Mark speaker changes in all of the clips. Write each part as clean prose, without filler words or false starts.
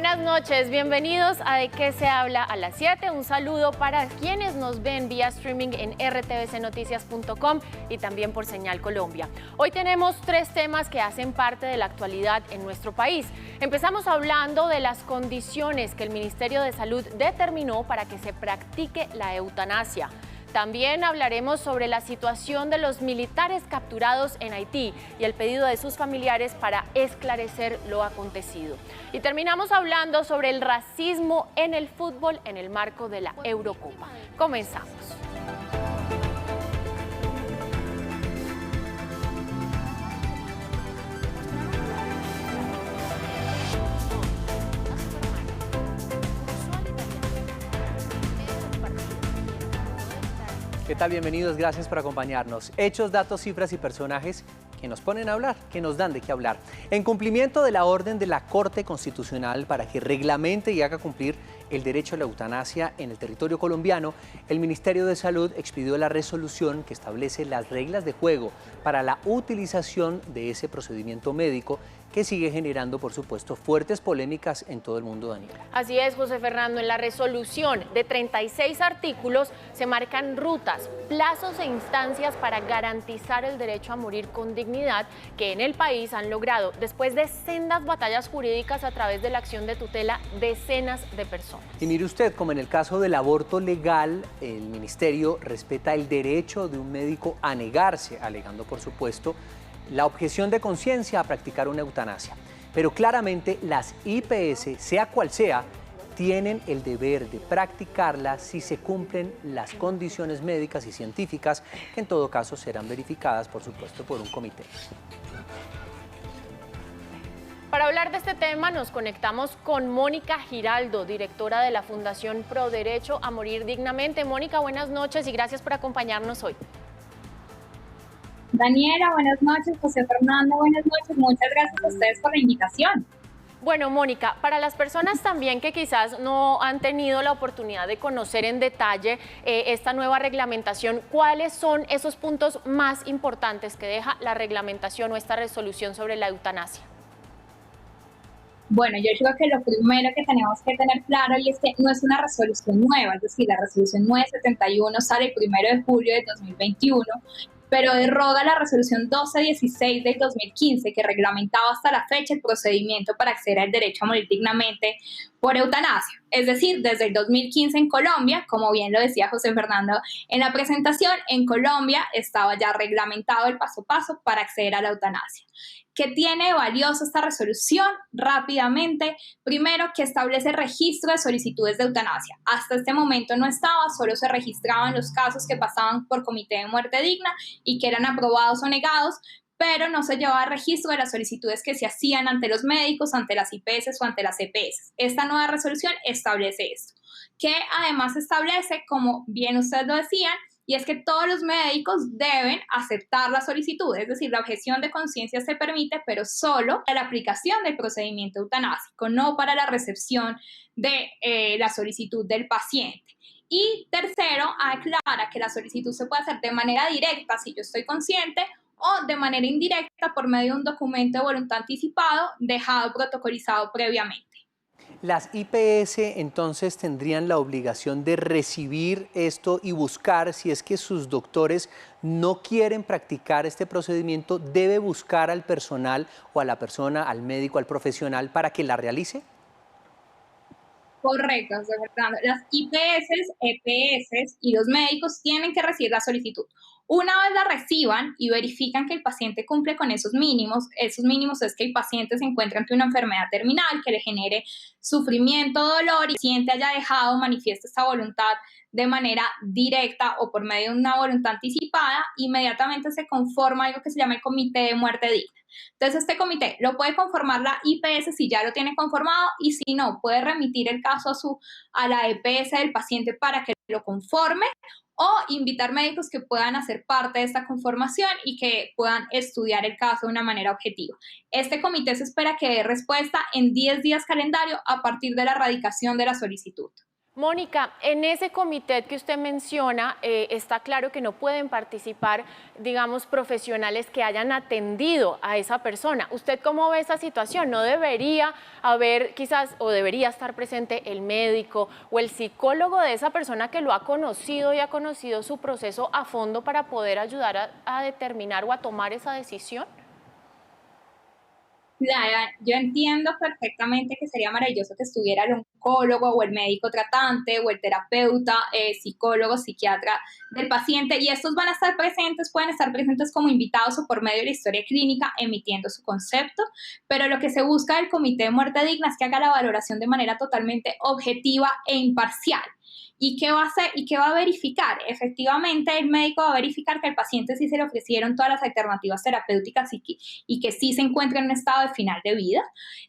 Speaker 1: Buenas noches, bienvenidos a De Qué se habla a las 7. Un saludo para quienes nos ven vía streaming en rtvcnoticias.com y también por Señal Colombia. Hoy tenemos tres temas que hacen parte de la actualidad en nuestro país. Empezamos hablando de las condiciones que el Ministerio de Salud determinó para que se practique la eutanasia. También hablaremos sobre la situación de los militares capturados en Haití y el pedido de sus familiares para esclarecer lo acontecido. Y terminamos hablando sobre el racismo en el fútbol en el marco de la Eurocopa. Comenzamos.
Speaker 2: ¿Qué tal? Bienvenidos, gracias por acompañarnos. Hechos, datos, cifras y personajes que nos ponen a hablar, que nos dan de qué hablar. En cumplimiento de la orden de la Corte Constitucional para que reglamente y haga cumplir el derecho a la eutanasia en el territorio colombiano, el Ministerio de Salud expidió la resolución que establece las reglas de juego para la utilización de ese procedimiento médico que sigue generando, por supuesto, fuertes polémicas en todo el mundo, Daniela.
Speaker 1: Así es, José Fernando. En la resolución de 36 artículos se marcan rutas, plazos e instancias para garantizar el derecho a morir con dignidad que en el país han logrado, después de sendas batallas jurídicas a través de la acción de tutela, decenas de personas.
Speaker 2: Y mire usted, como en el caso del aborto legal, el ministerio respeta el derecho de un médico a negarse, alegando, por supuesto, la objeción de conciencia a practicar una eutanasia. Pero claramente las IPS, sea cual sea, tienen el deber de practicarla si se cumplen las condiciones médicas y científicas, que en todo caso serán verificadas, por supuesto, por un comité.
Speaker 1: Para hablar de este tema nos conectamos con Mónica Giraldo, directora de la Fundación Pro Derecho a Morir Dignamente. Mónica, buenas noches y gracias por acompañarnos hoy.
Speaker 3: Daniela, buenas noches. José Fernando, buenas noches. Muchas gracias a ustedes por la invitación.
Speaker 1: Bueno, Mónica, para las personas también que quizás no han tenido la oportunidad de conocer en detalle esta nueva reglamentación, ¿cuáles son esos puntos más importantes que deja la reglamentación o esta resolución sobre la eutanasia?
Speaker 3: Bueno, yo creo que lo primero que tenemos que tener claro y es que no es una resolución nueva, es decir, la resolución 971 sale el 1 de julio de 2021, pero deroga la resolución 1216 del 2015 que reglamentaba hasta la fecha el procedimiento para acceder al derecho a morir dignamente por eutanasia. Es decir, desde el 2015 en Colombia, como bien lo decía José Fernando en la presentación, en Colombia estaba ya reglamentado el paso a paso para acceder a la eutanasia. ¿Qué tiene valioso esta resolución? Rápidamente, primero, que establece registro de solicitudes de eutanasia. Hasta este momento no estaba, solo se registraban los casos que pasaban por comité de muerte digna y que eran aprobados o negados, pero no se llevaba registro de las solicitudes que se hacían ante los médicos, ante las IPS o ante las EPS. Esta nueva resolución establece esto, que además establece, como bien ustedes lo decían, y es que todos los médicos deben aceptar la solicitud, es decir, la objeción de conciencia se permite, pero solo para la aplicación del procedimiento eutanásico, no para la recepción de la solicitud del paciente. Y tercero, aclara que la solicitud se puede hacer de manera directa, si yo estoy consciente, o de manera indirecta por medio de un documento de voluntad anticipado dejado protocolizado previamente.
Speaker 2: Las IPS entonces tendrían la obligación de recibir esto y buscar, si es que sus doctores no quieren practicar este procedimiento, ¿debe buscar al personal o a la persona, al médico, al profesional para que la realice?
Speaker 3: Correcto, José Fernando. Las IPS, EPS y los médicos tienen que recibir la solicitud. Una vez la reciban y verifican que el paciente cumple con esos mínimos es que el paciente se encuentra ante una enfermedad terminal que le genere sufrimiento, dolor y el paciente haya dejado manifiesta esta voluntad de manera directa o por medio de una voluntad anticipada, inmediatamente se conforma algo que se llama el comité de muerte digna. Entonces, este comité lo puede conformar la IPS si ya lo tiene conformado y si no, puede remitir el caso a la EPS del paciente para que lo conforme o invitar médicos que puedan hacer parte de esta conformación y que puedan estudiar el caso de una manera objetiva. Este comité se espera que dé respuesta en 10 días calendario a partir de la radicación de la solicitud.
Speaker 1: Mónica, en ese comité que usted menciona, está claro que no pueden participar, digamos, profesionales que hayan atendido a esa persona. ¿Usted cómo ve esa situación? ¿No debería haber quizás, o debería estar presente el médico o el psicólogo de esa persona que lo ha conocido y ha conocido su proceso a fondo para poder ayudar a determinar o a tomar esa decisión?
Speaker 3: Claro, yo entiendo perfectamente que sería maravilloso que estuviera el oncólogo o el médico tratante o el terapeuta, psicólogo, psiquiatra del paciente, y estos van a estar presentes, pueden estar presentes como invitados o por medio de la historia clínica emitiendo su concepto, pero lo que se busca del Comité de Muerte Digna es que haga la valoración de manera totalmente objetiva e imparcial. ¿Y qué va a hacer? ¿Y qué va a verificar? Efectivamente, el médico va a verificar que al paciente sí se le ofrecieron todas las alternativas terapéuticas y que sí se encuentra en un estado de final de vida.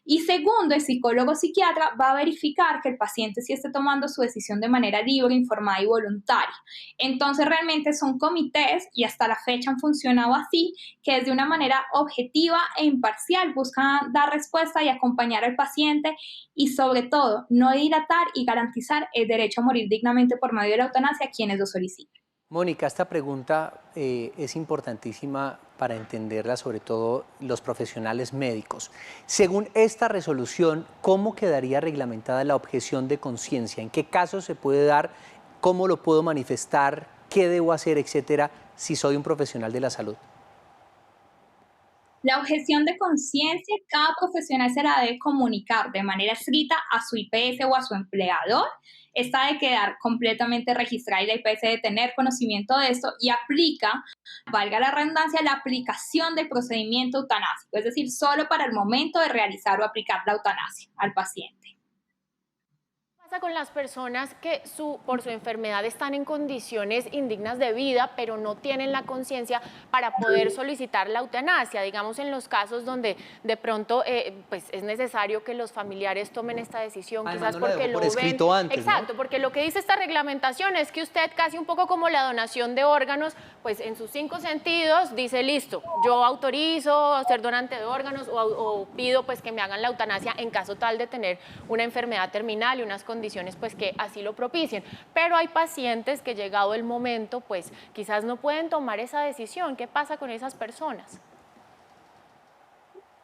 Speaker 3: Y segundo, el psicólogo psiquiatra va a verificar que el paciente sí esté tomando su decisión de manera libre, informada y voluntaria. Entonces, realmente son comités, y hasta la fecha han funcionado así, que de una manera objetiva e imparcial buscan dar respuesta y acompañar al paciente y, sobre todo, no dilatar y garantizar el derecho a morir dignamente por medio de la eutanasia a quienes lo soliciten.
Speaker 2: Mónica, esta pregunta es importantísima para entenderla, sobre todo los profesionales médicos. Según esta resolución, ¿cómo quedaría reglamentada la objeción de conciencia? ¿En qué casos se puede dar? ¿Cómo lo puedo manifestar? ¿Qué debo hacer, etcétera, si soy un profesional de la salud?
Speaker 3: La objeción de conciencia, cada profesional se la debe comunicar de manera escrita a su IPS o a su empleador. Esta de quedar completamente registrada y la IPS de tener conocimiento de esto y aplica, valga la redundancia, la aplicación del procedimiento eutanásico, es decir, solo para el momento de realizar o aplicar la eutanasia al paciente.
Speaker 1: ¿Qué pasa con las personas que por su enfermedad están en condiciones indignas de vida, pero no tienen la conciencia para poder solicitar la eutanasia? Digamos, en los casos donde de pronto pues es necesario que los familiares tomen esta decisión,
Speaker 2: Además,
Speaker 1: quizás
Speaker 2: no la
Speaker 1: porque
Speaker 2: dejó
Speaker 1: lo
Speaker 2: por
Speaker 1: ven.
Speaker 2: escrito antes,
Speaker 1: Exacto,
Speaker 2: ¿no?
Speaker 1: porque lo que dice esta reglamentación es que usted, casi un poco como la donación de órganos, pues en sus 5 sentidos dice, listo, yo autorizo ser donante de órganos o pido pues que me hagan la eutanasia en caso tal de tener una enfermedad terminal y unas condiciones pues que así lo propicien. Pero hay pacientes que, llegado el momento, pues quizás no pueden tomar esa decisión. ¿Qué pasa con esas personas?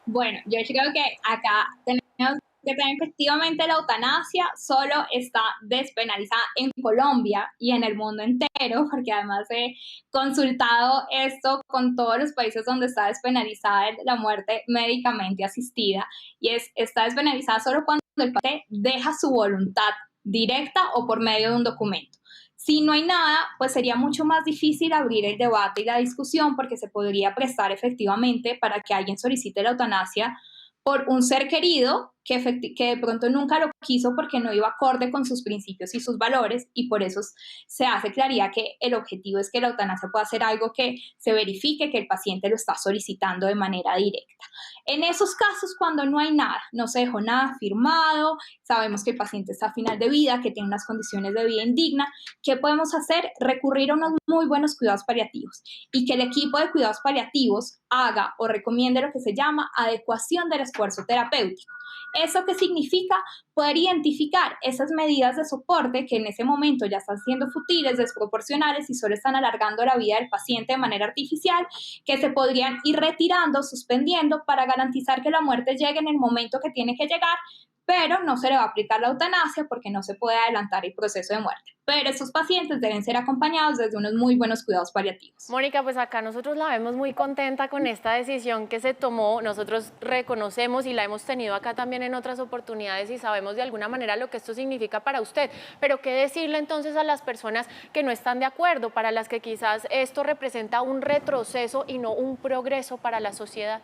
Speaker 3: Bueno, yo creo que acá tenemos que tener efectivamente la eutanasia solo está despenalizada en Colombia y en el mundo entero, porque además he consultado esto con todos los países donde está despenalizada la muerte médicamente asistida, y está despenalizada solo cuando el paciente deja su voluntad directa o por medio de un documento. Si no hay nada, pues sería mucho más difícil abrir el debate y la discusión, porque se podría prestar efectivamente para que alguien solicite la eutanasia por un ser querido que de pronto nunca lo quiso porque no iba acorde con sus principios y sus valores, y por eso se hace claridad que el objetivo es que la eutanasia pueda ser algo que se verifique que el paciente lo está solicitando de manera directa. En esos casos, cuando no hay nada, no se dejó nada firmado, sabemos que el paciente está a final de vida, que tiene unas condiciones de vida indigna, ¿qué podemos hacer? Recurrir a unos muy buenos cuidados paliativos y que el equipo de cuidados paliativos haga o recomiende lo que se llama adecuación del esfuerzo terapéutico. ¿Eso qué significa? Poder identificar esas medidas de soporte que en ese momento ya están siendo futiles, desproporcionales y solo están alargando la vida del paciente de manera artificial, que se podrían ir retirando, suspendiendo, para garantizar que la muerte llegue en el momento que tiene que llegar, pero no se le va a aplicar la eutanasia porque no se puede adelantar el proceso de muerte. Pero estos pacientes deben ser acompañados desde unos muy buenos cuidados paliativos.
Speaker 1: Mónica, pues acá nosotros la vemos muy contenta con esta decisión que se tomó. Nosotros reconocemos y la hemos tenido acá también en otras oportunidades y sabemos de alguna manera lo que esto significa para usted. Pero ¿qué decirle entonces a las personas que no están de acuerdo, para las que quizás esto representa un retroceso y no un progreso para la sociedad?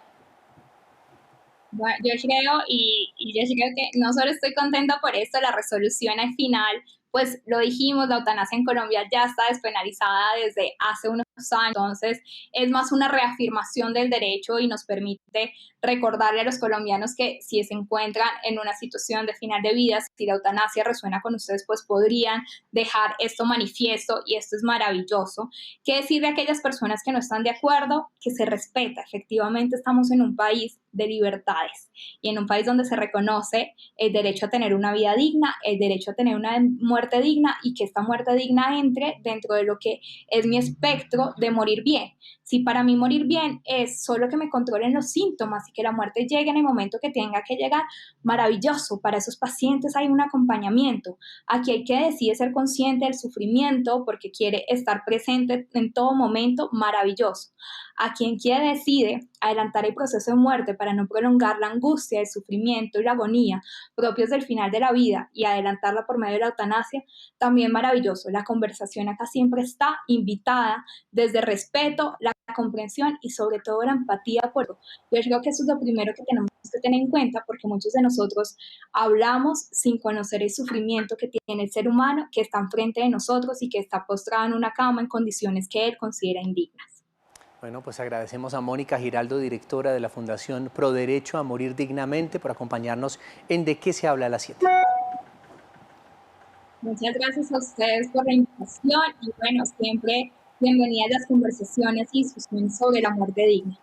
Speaker 3: Bueno, yo creo que no solo estoy contenta por esto, la resolución al final, pues lo dijimos, la eutanasia en Colombia ya está despenalizada desde hace unos años. Entonces, es más una reafirmación del derecho y nos permite recordarle a los colombianos que si se encuentran en una situación de final de vida, si la eutanasia resuena con ustedes, pues podrían dejar esto manifiesto y esto es maravilloso. ¿Qué decir de aquellas personas que no están de acuerdo? Que se respeta. Efectivamente, estamos en un país de libertades y en un país donde se reconoce el derecho a tener una vida digna, el derecho a tener una muerte digna y que esta muerte digna entre dentro de lo que es mi espectro de morir bien. Si para mí morir bien es solo que me controlen los síntomas y que la muerte llegue en el momento que tenga que llegar, maravilloso. Para esos pacientes hay un acompañamiento. Aquí hay que decidir ser consciente del sufrimiento porque quiere estar presente en todo momento, maravilloso. A quien quiere decide adelantar el proceso de muerte para no prolongar la angustia, el sufrimiento y la agonía propios del final de la vida y adelantarla por medio de la eutanasia, también maravilloso. La conversación acá siempre está invitada desde respeto, la comprensión y sobre todo la empatía. Yo creo que eso es lo primero que tenemos que tener en cuenta porque muchos de nosotros hablamos sin conocer el sufrimiento que tiene el ser humano que está enfrente de nosotros y que está postrado en una cama en condiciones que él considera indignas.
Speaker 2: Bueno, pues agradecemos a Mónica Giraldo, directora de la Fundación Pro Derecho a Morir Dignamente, por acompañarnos en De qué se habla a las 7.
Speaker 3: Muchas gracias a ustedes por la invitación y bueno, siempre bienvenidas a las conversaciones y discusiones sobre la muerte digna.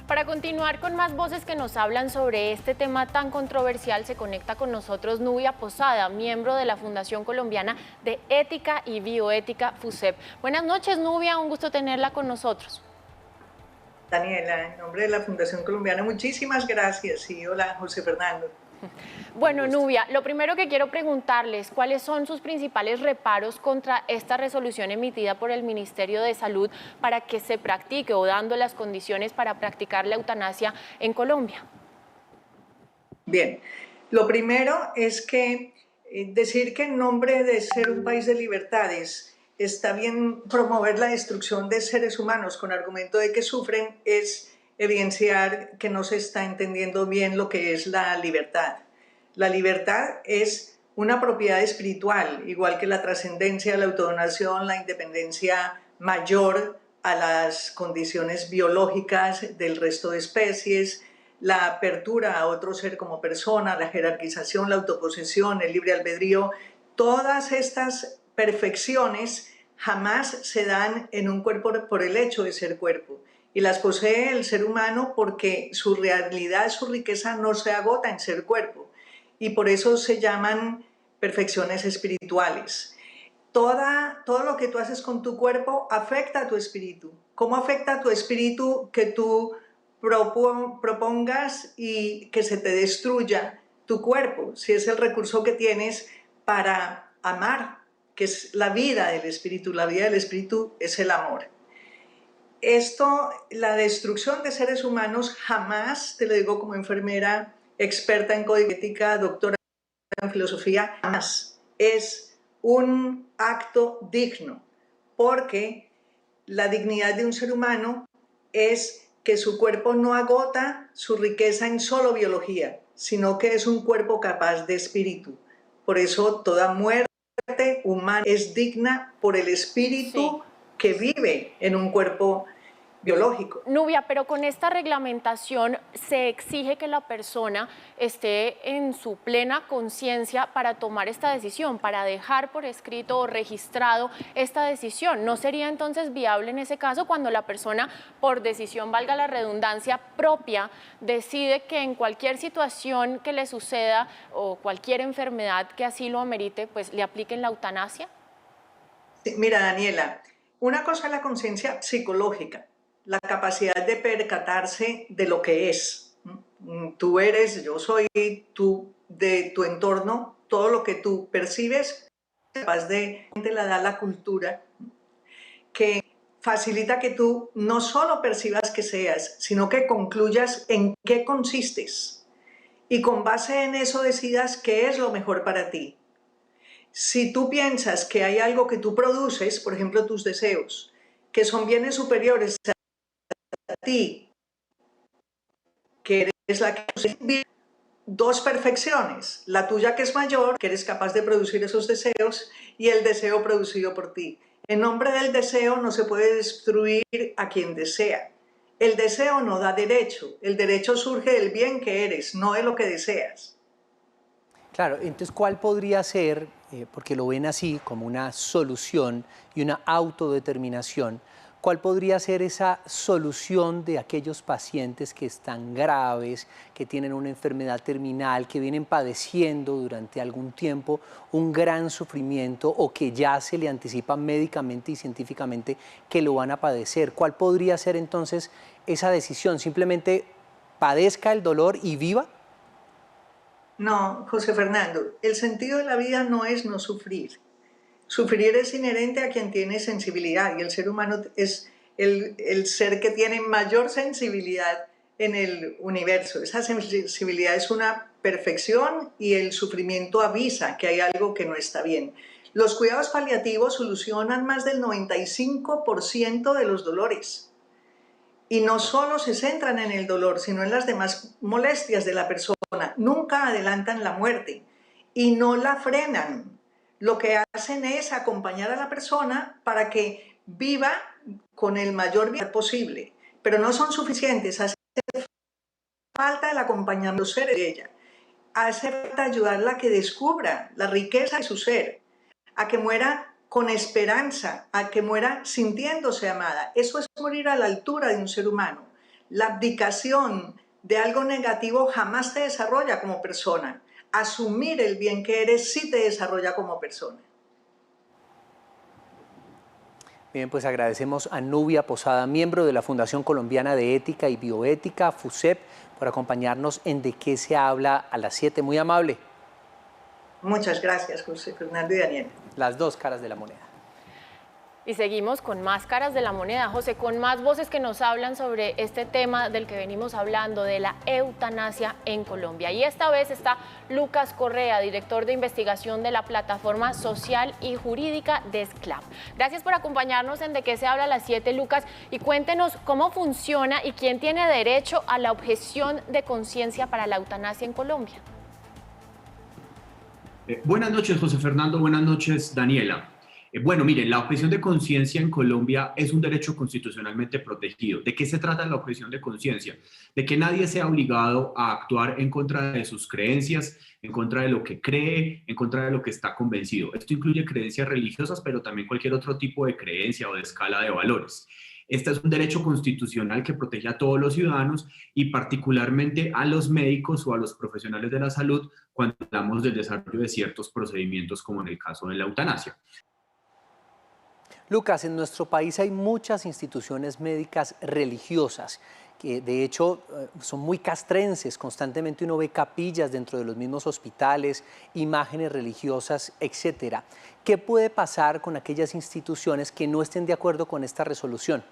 Speaker 1: Para continuar con más voces que nos hablan sobre este tema tan controversial, se conecta con nosotros Nubia Posada, miembro de la Fundación Colombiana de Ética y Bioética, FUSEB. Buenas noches, Nubia, un gusto tenerla con nosotros.
Speaker 4: Daniela, en nombre de la Fundación Colombiana, muchísimas gracias y hola, José Fernando.
Speaker 1: Bueno, Nubia, lo primero que quiero preguntarles, ¿cuáles son sus principales reparos contra esta resolución emitida por el Ministerio de Salud para que se practique o dando las condiciones para practicar la eutanasia en Colombia?
Speaker 4: Bien, lo primero es que decir que en nombre de ser un país de libertades está bien promover la destrucción de seres humanos con argumento de que sufren es evidenciar que no se está entendiendo bien lo que es la libertad. La libertad es una propiedad espiritual, igual que la trascendencia, la autodonación, la independencia mayor a las condiciones biológicas del resto de especies, la apertura a otro ser como persona, la jerarquización, la autoposesión, el libre albedrío. Todas estas perfecciones jamás se dan en un cuerpo por el hecho de ser cuerpo. Y las posee el ser humano porque su realidad, su riqueza no se agota en ser cuerpo. Y por eso se llaman perfecciones espirituales. Todo lo que tú haces con tu cuerpo afecta a tu espíritu. ¿Cómo afecta a tu espíritu que tú propongas y que se te destruya tu cuerpo? Si es el recurso que tienes para amar, que es la vida del espíritu. La vida del espíritu es el amor. Esto, la destrucción de seres humanos jamás, te lo digo como enfermera, experta en código ética, doctora en filosofía, jamás es un acto digno, porque la dignidad de un ser humano es que su cuerpo no agota su riqueza en solo biología, sino que es un cuerpo capaz de espíritu. Por eso toda muerte humana es digna por el espíritu que vive en un cuerpo biológico.
Speaker 1: Nubia, pero con esta reglamentación se exige que la persona esté en su plena conciencia para tomar esta decisión, para dejar por escrito o registrado esta decisión. ¿No sería entonces viable en ese caso cuando la persona, por decisión, valga la redundancia, propia, decide que en cualquier situación que le suceda o cualquier enfermedad que así lo amerite, pues le apliquen la eutanasia?
Speaker 4: Sí, mira, Daniela, una cosa es la conciencia psicológica, la capacidad de percatarse de lo que es. Tú eres, yo soy, tú, de tu entorno, todo lo que tú percibes, capaz de te la da la cultura, que facilita que tú no solo percibas que seas, sino que concluyas en qué consistes y con base en eso decidas qué es lo mejor para ti. Si tú piensas que hay algo que tú produces, por ejemplo tus deseos, que son bienes superiores a ti, que eres la que dos perfecciones, la tuya que es mayor, que eres capaz de producir esos deseos, y el deseo producido por ti. En nombre del deseo no se puede destruir a quien desea. El deseo no da derecho. El derecho surge del bien que eres, no de lo que deseas.
Speaker 2: Claro, entonces, ¿cuál podría ser, porque lo ven así como una solución y una autodeterminación, cuál podría ser esa solución de aquellos pacientes que están graves, que tienen una enfermedad terminal, que vienen padeciendo durante algún tiempo un gran sufrimiento o que ya se le anticipa médicamente y científicamente que lo van a padecer? ¿Cuál podría ser entonces esa decisión? ¿Simplemente padezca el dolor y viva?
Speaker 4: No, José Fernando, el sentido de la vida no es no sufrir. Sufrir es inherente a quien tiene sensibilidad y el ser humano es el ser que tiene mayor sensibilidad en el universo. Esa sensibilidad es una perfección y el sufrimiento avisa que hay algo que no está bien. Los cuidados paliativos solucionan más del 95% de los dolores. Y no solo se centran en el dolor, sino en las demás molestias de la persona. Nunca adelantan la muerte y no la frenan. Lo que hacen es acompañar a la persona para que viva con el mayor bienestar posible. Pero no son suficientes, hace falta el acompañamiento ser de ella. Hace falta ayudarla a que descubra la riqueza de su ser, a que muera con esperanza, a que muera sintiéndose amada. Eso es morir a la altura de un ser humano. La abdicación de algo negativo jamás te desarrolla como persona. Asumir el bien que eres sí te desarrolla como persona.
Speaker 2: Bien, pues agradecemos a Nubia Posada, miembro de la Fundación Colombiana de Ética y Bioética, FUSEP, por acompañarnos en De qué se habla a las 7. Muy amable.
Speaker 4: Muchas gracias, José Fernando y Daniel.
Speaker 2: Las dos caras de la moneda.
Speaker 1: Y seguimos con más caras de la moneda, José, con más voces que nos hablan sobre este tema del que venimos hablando, de la eutanasia en Colombia. Y esta vez está Lucas Correa, director de investigación de la Plataforma Social y Jurídica DESCLAP. Gracias por acompañarnos en De qué se habla a las 7, Lucas, y cuéntenos cómo funciona y quién tiene derecho a la objeción de conciencia para la eutanasia en Colombia.
Speaker 5: Buenas noches, José Fernando. Buenas noches, Daniela. Bueno, miren, la objeción de conciencia en Colombia es un derecho constitucionalmente protegido. ¿De qué se trata la objeción de conciencia? De que nadie sea obligado a actuar en contra de sus creencias, en contra de lo que cree, en contra de lo que está convencido. Esto incluye creencias religiosas, pero también cualquier otro tipo de creencia o de escala de valores. Este es un derecho constitucional que protege a todos los ciudadanos y particularmente a los médicos o a los profesionales de la salud cuando hablamos del desarrollo de ciertos procedimientos, como en el caso de la eutanasia.
Speaker 2: Lucas, en nuestro país hay muchas instituciones médicas religiosas que de hecho son muy castrenses. Constantemente uno ve capillas dentro de los mismos hospitales, imágenes religiosas, etc. ¿Qué puede pasar con aquellas instituciones que no estén de acuerdo con esta resolución?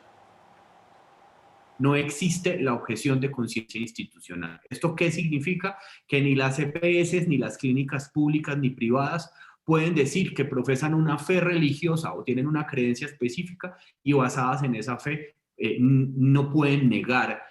Speaker 5: No existe la objeción de conciencia institucional. ¿Esto qué significa? Que ni las EPS, ni las clínicas públicas ni privadas pueden decir que profesan una fe religiosa o tienen una creencia específica y basadas en esa fe no pueden negar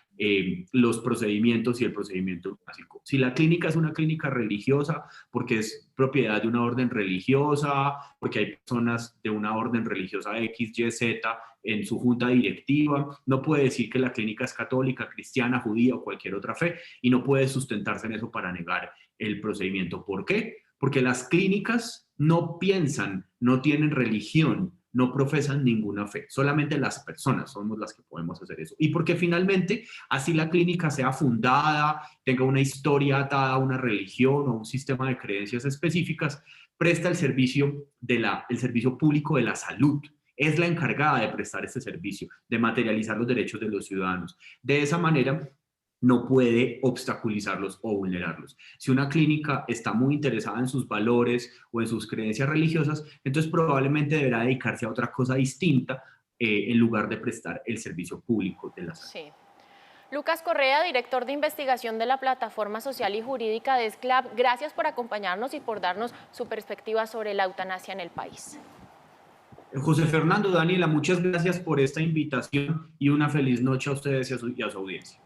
Speaker 5: los procedimientos y el procedimiento básico. Si la clínica es una clínica religiosa porque es propiedad de una orden religiosa, porque hay personas de una orden religiosa X, Y, Z en su junta directiva, no puede decir que la clínica es católica, cristiana, judía o cualquier otra fe y no puede sustentarse en eso para negar el procedimiento. ¿Por qué? Porque las clínicas no piensan, no tienen religión, no profesan ninguna fe. Solamente las personas somos las que podemos hacer eso. Y porque finalmente, así la clínica sea fundada, tenga una historia atada a una religión o un sistema de creencias específicas, presta el servicio público de la salud. Es la encargada de prestar este servicio, de materializar los derechos de los ciudadanos. De esa manera, no puede obstaculizarlos o vulnerarlos. Si una clínica está muy interesada en sus valores o en sus creencias religiosas, entonces probablemente deberá dedicarse a otra cosa distinta en lugar de prestar el servicio público de la salud.
Speaker 1: Sí. Lucas Correa, director de investigación de la Plataforma Social y Jurídica DESCLAP, gracias por acompañarnos y por darnos su perspectiva sobre la eutanasia en el país.
Speaker 5: José Fernando, Daniela, muchas gracias por esta invitación y una feliz noche a ustedes y a su audiencia.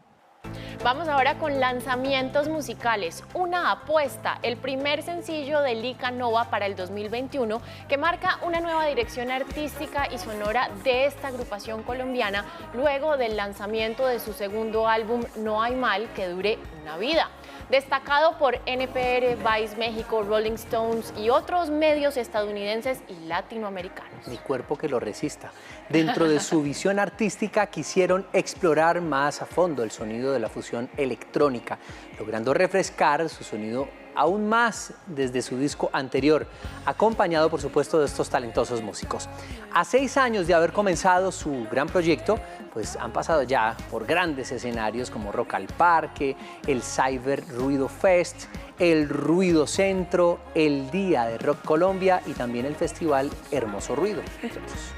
Speaker 1: Vamos ahora con lanzamientos musicales. Una apuesta, el primer sencillo de Lica Nova para el 2021, que marca una nueva dirección artística y sonora de esta agrupación colombiana luego del lanzamiento de su segundo álbum No Hay Mal que dure una vida. Destacado por NPR, Vice México, Rolling Stones y otros medios estadounidenses y latinoamericanos.
Speaker 2: Mi cuerpo que lo resista. Dentro de su visión artística quisieron explorar más a fondo el sonido de la fusión electrónica, logrando refrescar su sonido aún más desde su disco anterior, acompañado por supuesto de estos talentosos músicos. A 6 años de haber comenzado su gran proyecto, pues han pasado ya por grandes escenarios como Rock al Parque, el Cyber Ruido Fest, el Ruido Centro, el Día de Rock Colombia y también el Festival Hermoso Ruido, entre otros.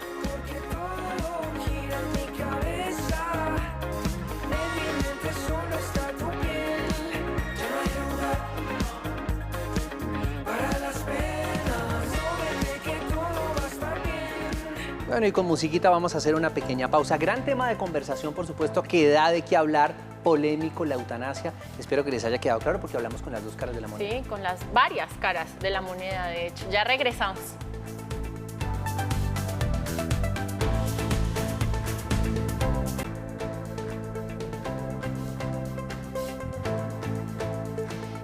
Speaker 2: Bueno, y con musiquita vamos a hacer una pequeña pausa. Gran tema de conversación, por supuesto, que da de qué hablar, polémico, la eutanasia. Espero que les haya quedado claro porque hablamos con las dos caras de la moneda.
Speaker 1: Sí, con las varias caras de la moneda, de hecho. Ya regresamos.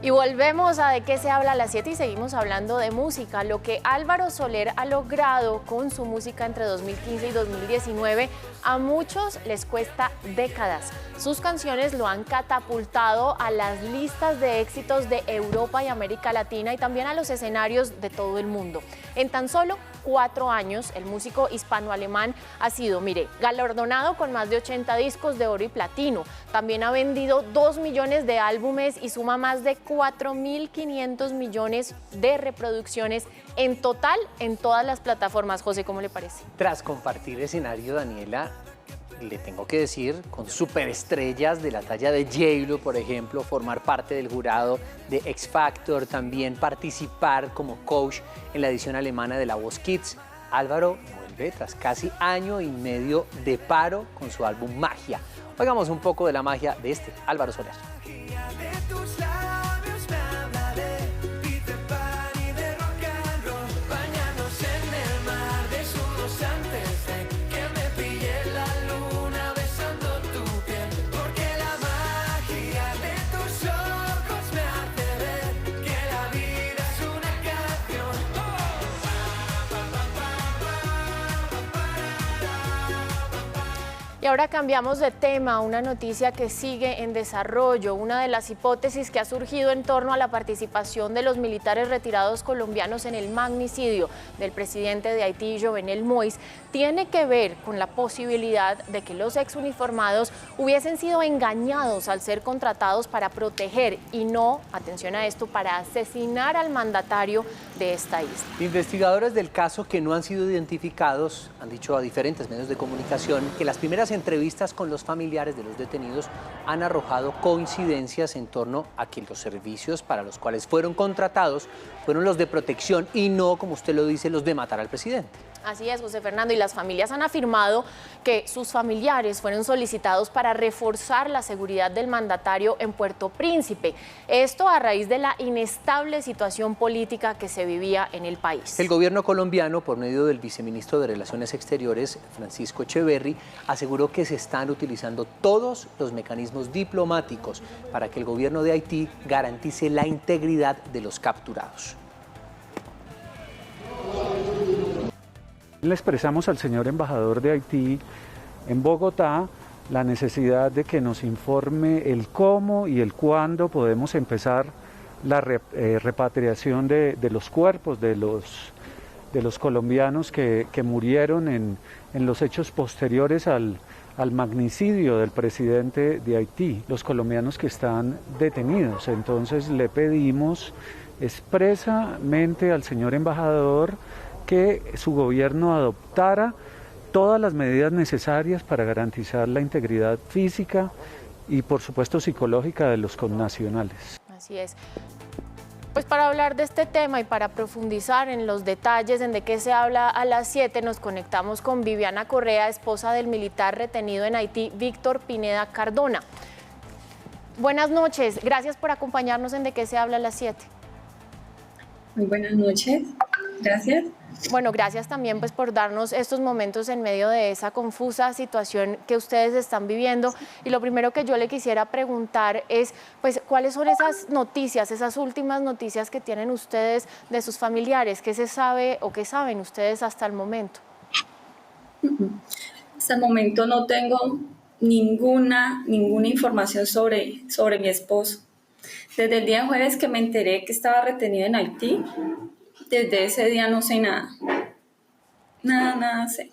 Speaker 1: Y volvemos a De qué se habla a las 7 y seguimos hablando de música. Lo que Álvaro Soler ha logrado con su música entre 2015 y 2019, a muchos les cuesta décadas. Sus canciones lo han catapultado a las listas de éxitos de Europa y América Latina y también a los escenarios de todo el mundo. En tan solo 4 años, el músico hispano-alemán ha sido, mire, galardonado con más de 80 discos de oro y platino. También ha vendido 2 millones de álbumes y suma más de 4.500 millones de reproducciones en total en todas las plataformas. José, ¿cómo le parece?
Speaker 2: Tras compartir escenario, Daniela, le tengo que decir, con superestrellas de la talla de J-Lo, por ejemplo, formar parte del jurado de X Factor, también participar como coach en la edición alemana de La Voz Kids. Álvaro vuelve tras casi año y medio de paro con su álbum Magia. Oigamos un poco de la magia de este Álvaro Soler.
Speaker 1: Y ahora cambiamos de tema, una noticia que sigue en desarrollo. Una de las hipótesis que ha surgido en torno a la participación de los militares retirados colombianos en el magnicidio del presidente de Haití, Jovenel Moïse, tiene que ver con la posibilidad de que los exuniformados hubiesen sido engañados al ser contratados para proteger y no, atención a esto, para asesinar al mandatario de esta isla.
Speaker 2: Investigadores del caso que no han sido identificados han dicho a diferentes medios de comunicación que las primeras entrevistas con los familiares de los detenidos han arrojado coincidencias en torno a que los servicios para los cuales fueron contratados fueron los de protección y no, como usted lo dice, los de matar al presidente.
Speaker 1: Así es, José Fernando, y las familias han afirmado que sus familiares fueron solicitados para reforzar la seguridad del mandatario en Puerto Príncipe. Esto a raíz de la inestable situación política que se vivía en el país.
Speaker 2: El gobierno colombiano, por medio del viceministro de Relaciones Exteriores, Francisco Echeverry, aseguró que se están utilizando todos los mecanismos diplomáticos para que el gobierno de Haití garantice la integridad de los capturados.
Speaker 6: Le expresamos al señor embajador de Haití en Bogotá la necesidad de que nos informe el cómo y el cuándo podemos empezar la repatriación de los cuerpos de los colombianos que murieron en los hechos posteriores al magnicidio del presidente de Haití, los colombianos que están detenidos. Entonces le pedimos expresamente al señor embajador que su gobierno adoptara todas las medidas necesarias para garantizar la integridad física y, por supuesto, psicológica de los connacionales.
Speaker 1: Así es. Pues para hablar de este tema y para profundizar en los detalles en de qué se habla a las 7, nos conectamos con Viviana Correa, esposa del militar retenido en Haití, Víctor Pineda Cardona. buenas noches. Gracias por acompañarnos en De qué se habla a las 7.
Speaker 7: Muy buenas noches. Gracias.
Speaker 1: Bueno, gracias también pues por darnos estos momentos en medio de esa confusa situación que ustedes están viviendo. Y lo primero que yo le quisiera preguntar es, pues, ¿cuáles son esas noticias, esas últimas noticias que tienen ustedes de sus familiares? ¿Qué se sabe o qué saben ustedes hasta el momento?
Speaker 7: Hasta el momento no tengo ninguna información sobre mi esposo. Desde el día jueves que me enteré que estaba retenido en Haití, desde ese día no sé nada. Nada sé.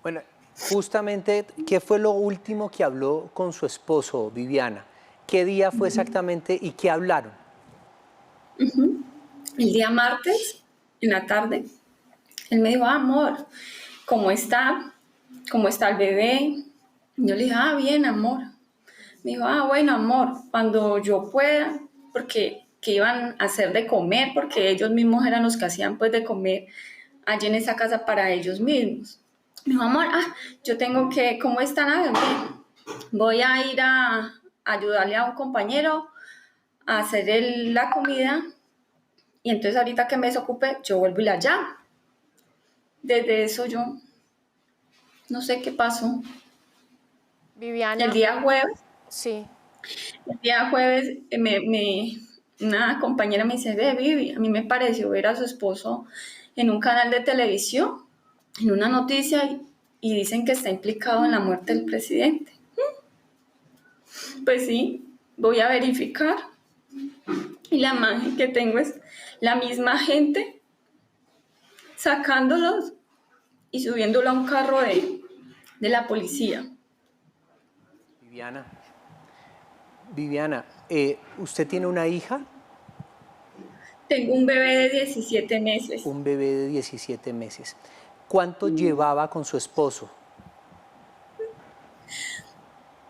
Speaker 2: Bueno, justamente, ¿qué fue lo último que habló con su esposo, Viviana? ¿Qué día fue exactamente y qué hablaron?
Speaker 7: El día martes, en la tarde, él me dijo, amor, ¿cómo está? ¿Cómo está el bebé? Yo le dije, bien, amor. Me dijo, bueno, amor, cuando yo pueda, porque que iban a hacer de comer, porque ellos mismos eran los que hacían pues de comer allí en esa casa para ellos mismos. Me dijo, amor, yo tengo que, ¿cómo están? Voy a ir a ayudarle a un compañero a hacer la comida y entonces ahorita que me desocupe, yo vuelvo y la llamo. Desde eso yo no sé qué pasó.
Speaker 1: Viviana.
Speaker 7: El día jueves.
Speaker 1: Sí.
Speaker 7: El día jueves una compañera me dice, Vivi, a mí me pareció ver a su esposo en un canal de televisión, en una noticia, y dicen que está implicado en la muerte del presidente. Pues sí, voy a verificar. Y la imagen que tengo es la misma gente sacándolos y subiéndolo a un carro de la policía.
Speaker 2: Viviana, ¿usted tiene una hija?
Speaker 7: Tengo un bebé de 17 meses.
Speaker 2: Un bebé de 17 meses. ¿Cuánto llevaba con su esposo?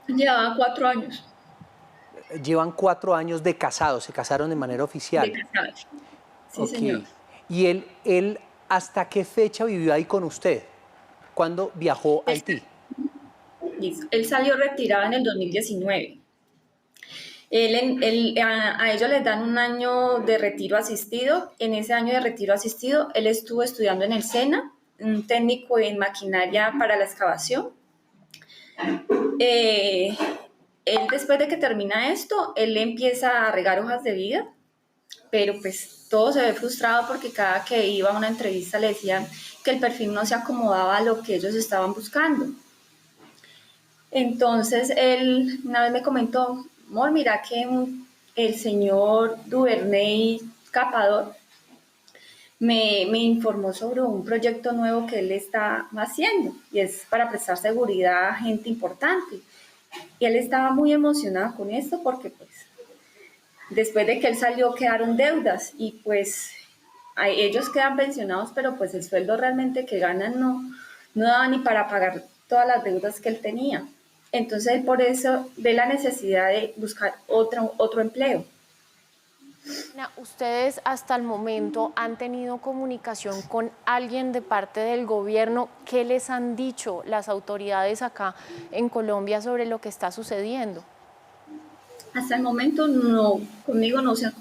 Speaker 7: Llevaba 4 años.
Speaker 2: Llevan 4 años de casados, se casaron de manera oficial.
Speaker 7: De casados. Sí,
Speaker 2: Ok.
Speaker 7: señor.
Speaker 2: ¿Y él hasta qué fecha vivió ahí con usted? ¿Cuándo viajó a Haití?
Speaker 7: Él salió retirado en el 2019. A ellos les dan un año de retiro asistido. En ese año de retiro asistido, él estuvo estudiando en el SENA, un técnico en maquinaria para la excavación. Él, después de que termina esto, él empieza a regar hojas de vida, pero pues todo se ve frustrado porque cada que iba a una entrevista le decían que el perfil no se acomodaba a lo que ellos estaban buscando. Entonces él una vez me comentó, amor, mira que el señor Duvernay Capador me informó sobre un proyecto nuevo que él está haciendo y es para prestar seguridad a gente importante. Y él estaba muy emocionado con esto porque pues después de que él salió quedaron deudas y pues ellos quedan pensionados, pero pues el sueldo realmente que ganan no daba ni para pagar todas las deudas que él tenía. Entonces él por eso ve la necesidad de buscar otro empleo.
Speaker 1: ¿Ustedes hasta el momento han tenido comunicación con alguien de parte del gobierno? ¿Qué les han dicho las autoridades acá en Colombia sobre lo que está sucediendo?
Speaker 7: Hasta el momento no, conmigo no se ha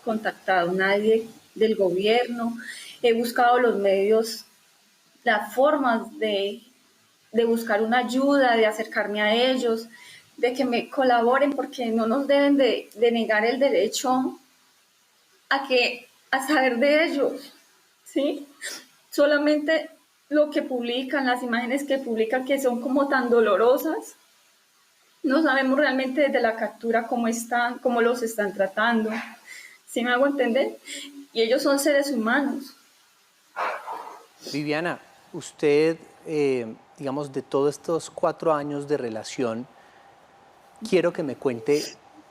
Speaker 7: contactado nadie del gobierno. He buscado los medios, las formas de buscar una ayuda, de acercarme a ellos, de que me colaboren, porque no nos deben de negar el derecho a saber de ellos, ¿sí? Solamente lo que publican, las imágenes que publican que son como tan dolorosas, no sabemos realmente desde la captura cómo los están tratando, ¿sí me hago entender? Y ellos son seres humanos.
Speaker 2: Viviana, usted, digamos, de todos estos 4 años de relación, quiero que me cuente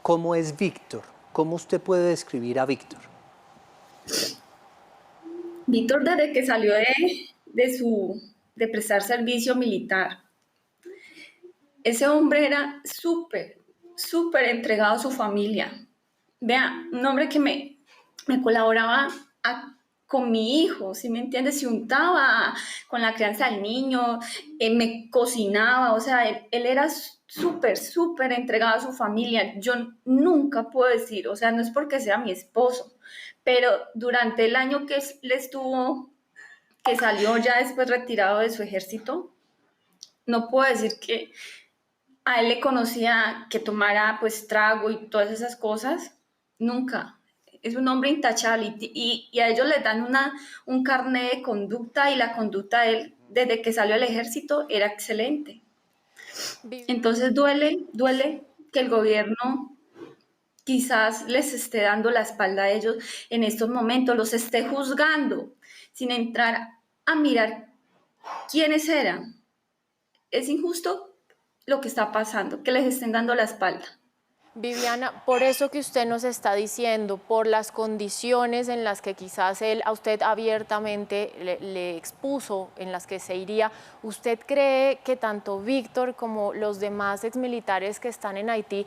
Speaker 2: cómo es Víctor, cómo usted puede describir a Víctor.
Speaker 7: Víctor, desde que salió de prestar servicio militar, ese hombre era súper entregado a su familia. Vea, un hombre que me colaboraba con mi hijo, ¿sí me entiendes? Se untaba con la crianza del niño, me cocinaba, o sea, él era súper, súper entregado a su familia. Yo nunca puedo decir, o sea, no es porque sea mi esposo, pero durante el año que él estuvo, que salió ya después retirado de su ejército, no puedo decir que a él le conocía que tomara pues trago y todas esas cosas, nunca. Es un hombre intachable y a ellos les dan un carnet de conducta y la conducta de él desde que salió del ejército era excelente. Entonces duele que el gobierno quizás les esté dando la espalda a ellos en estos momentos, los esté juzgando sin entrar a mirar quiénes eran. Es injusto lo que está pasando, que les estén dando la espalda.
Speaker 1: Viviana, por eso que usted nos está diciendo, por las condiciones en las que quizás él a usted abiertamente le expuso, en las que se iría, ¿usted cree que tanto Víctor como los demás exmilitares que están en Haití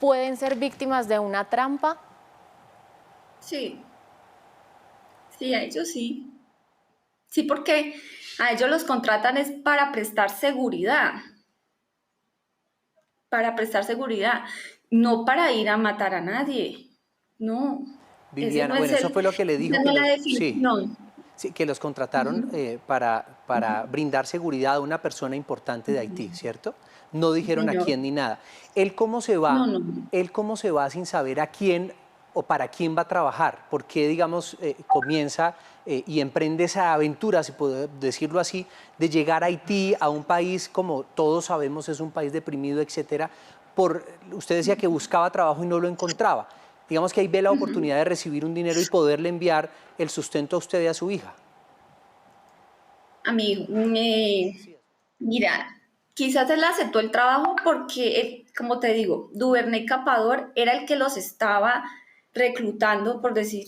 Speaker 1: pueden ser víctimas de una trampa?
Speaker 7: Sí, sí, a ellos sí. Sí, porque a ellos los contratan es para prestar seguridad. Para prestar seguridad, no para ir a matar a nadie. No.
Speaker 2: Viviana,
Speaker 7: No
Speaker 2: bueno, eso fue lo que le dijo.
Speaker 7: esa no es la definición.
Speaker 2: Sí, que los contrataron para brindar seguridad a una persona importante de Haití, ¿cierto? No dijeron a quién ni nada. ¿Él cómo se va?
Speaker 7: No.
Speaker 2: ¿Él cómo se va sin saber a quién o para quién va a trabajar? ¿Por qué, digamos, comienza y emprende esa aventura, si puedo decirlo así, de llegar a Haití, a un país como todos sabemos es un país deprimido, etcétera? Usted decía que buscaba trabajo y no lo encontraba. Digamos que ahí ve la oportunidad de recibir un dinero y poderle enviar el sustento a usted y a su hija.
Speaker 7: Amigo, mira, quizás él aceptó el trabajo porque, como te digo, Duvernay Capador era el que los estaba reclutando, por decir,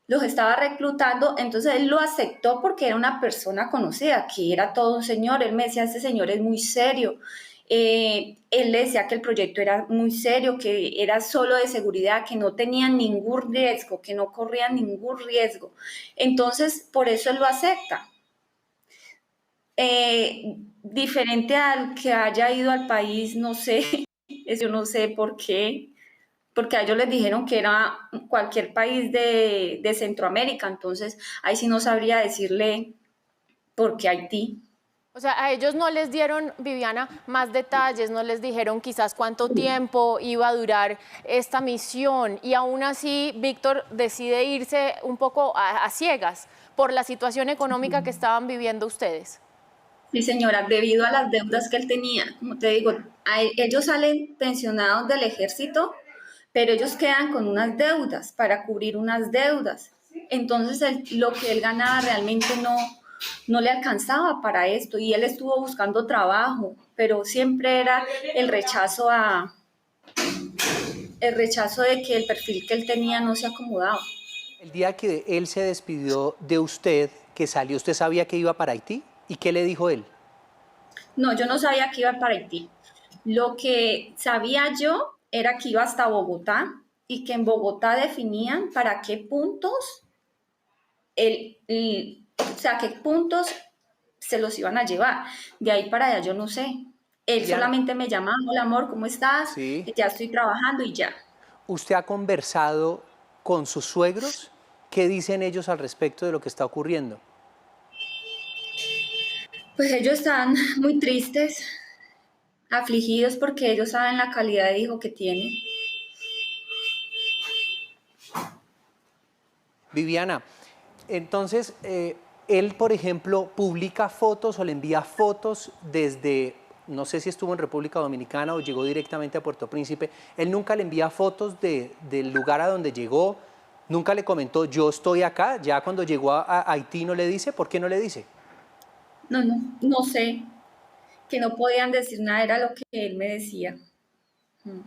Speaker 7: los estaba reclutando, entonces él lo aceptó porque era una persona conocida, que era todo un señor. Él me decía, este señor es muy serio. Él le decía que el proyecto era muy serio, que era solo de seguridad, que no tenían ningún riesgo, que no corrían ningún riesgo. Entonces, por eso él lo acepta. Diferente al que haya ido al país, no sé, yo no sé por qué, porque a ellos les dijeron que era cualquier país de Centroamérica, entonces ahí sí no sabría decirle por qué Haití.
Speaker 1: O sea, a ellos no les dieron, Viviana, más detalles, no les dijeron quizás cuánto tiempo iba a durar esta misión y aún así Víctor decide irse un poco a ciegas por la situación económica que estaban viviendo ustedes.
Speaker 7: Sí, señora, debido a las deudas que él tenía, como te digo, ellos salen pensionados del ejército, pero ellos quedan con unas deudas para cubrir unas deudas. Entonces lo que él ganaba realmente no le alcanzaba para esto y él estuvo buscando trabajo, pero siempre era el rechazo de que el perfil que él tenía no se acomodaba.
Speaker 2: El día que él se despidió de usted, que salió, ¿usted sabía que iba para Haití? ¿Y qué le dijo él?
Speaker 7: No, yo no sabía que iba para Haití. Lo que sabía yo era que iba hasta Bogotá y que en Bogotá definían para qué puntos qué puntos se los iban a llevar. De ahí para allá yo no sé. Él solamente me llamaba, hola amor, ¿cómo estás?
Speaker 2: Sí.
Speaker 7: Ya estoy trabajando y ya.
Speaker 2: ¿Usted ha conversado con sus suegros? ¿Qué dicen ellos al respecto de lo que está ocurriendo?
Speaker 7: Pues ellos están muy tristes, afligidos porque ellos saben la calidad de hijo que tienen.
Speaker 2: Viviana, entonces, él, por ejemplo, publica fotos o le envía fotos desde, no sé si estuvo en República Dominicana o llegó directamente a Puerto Príncipe, él nunca le envía fotos del lugar a donde llegó, nunca le comentó, yo estoy acá, ya cuando llegó a Haití no le dice, ¿por qué no le dice?
Speaker 7: No sé, que no podían decir nada, era lo que él me decía.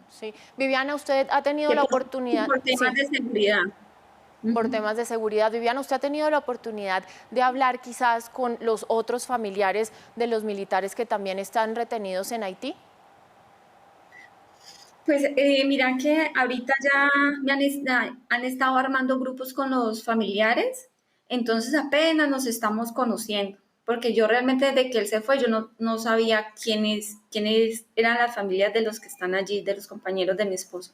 Speaker 1: Sí. Viviana, usted ha tenido la oportunidad...
Speaker 7: Por temas de seguridad.
Speaker 1: Por temas de seguridad. Viviana, ¿usted ha tenido la oportunidad de hablar quizás con los otros familiares de los militares que también están retenidos en Haití?
Speaker 7: Pues mira que ahorita ya han estado armando grupos con los familiares Entonces apenas nos estamos conociendo, porque yo realmente desde que él se fue, yo no sabía quiénes eran las familias de los que están allí, de los compañeros de mi esposo.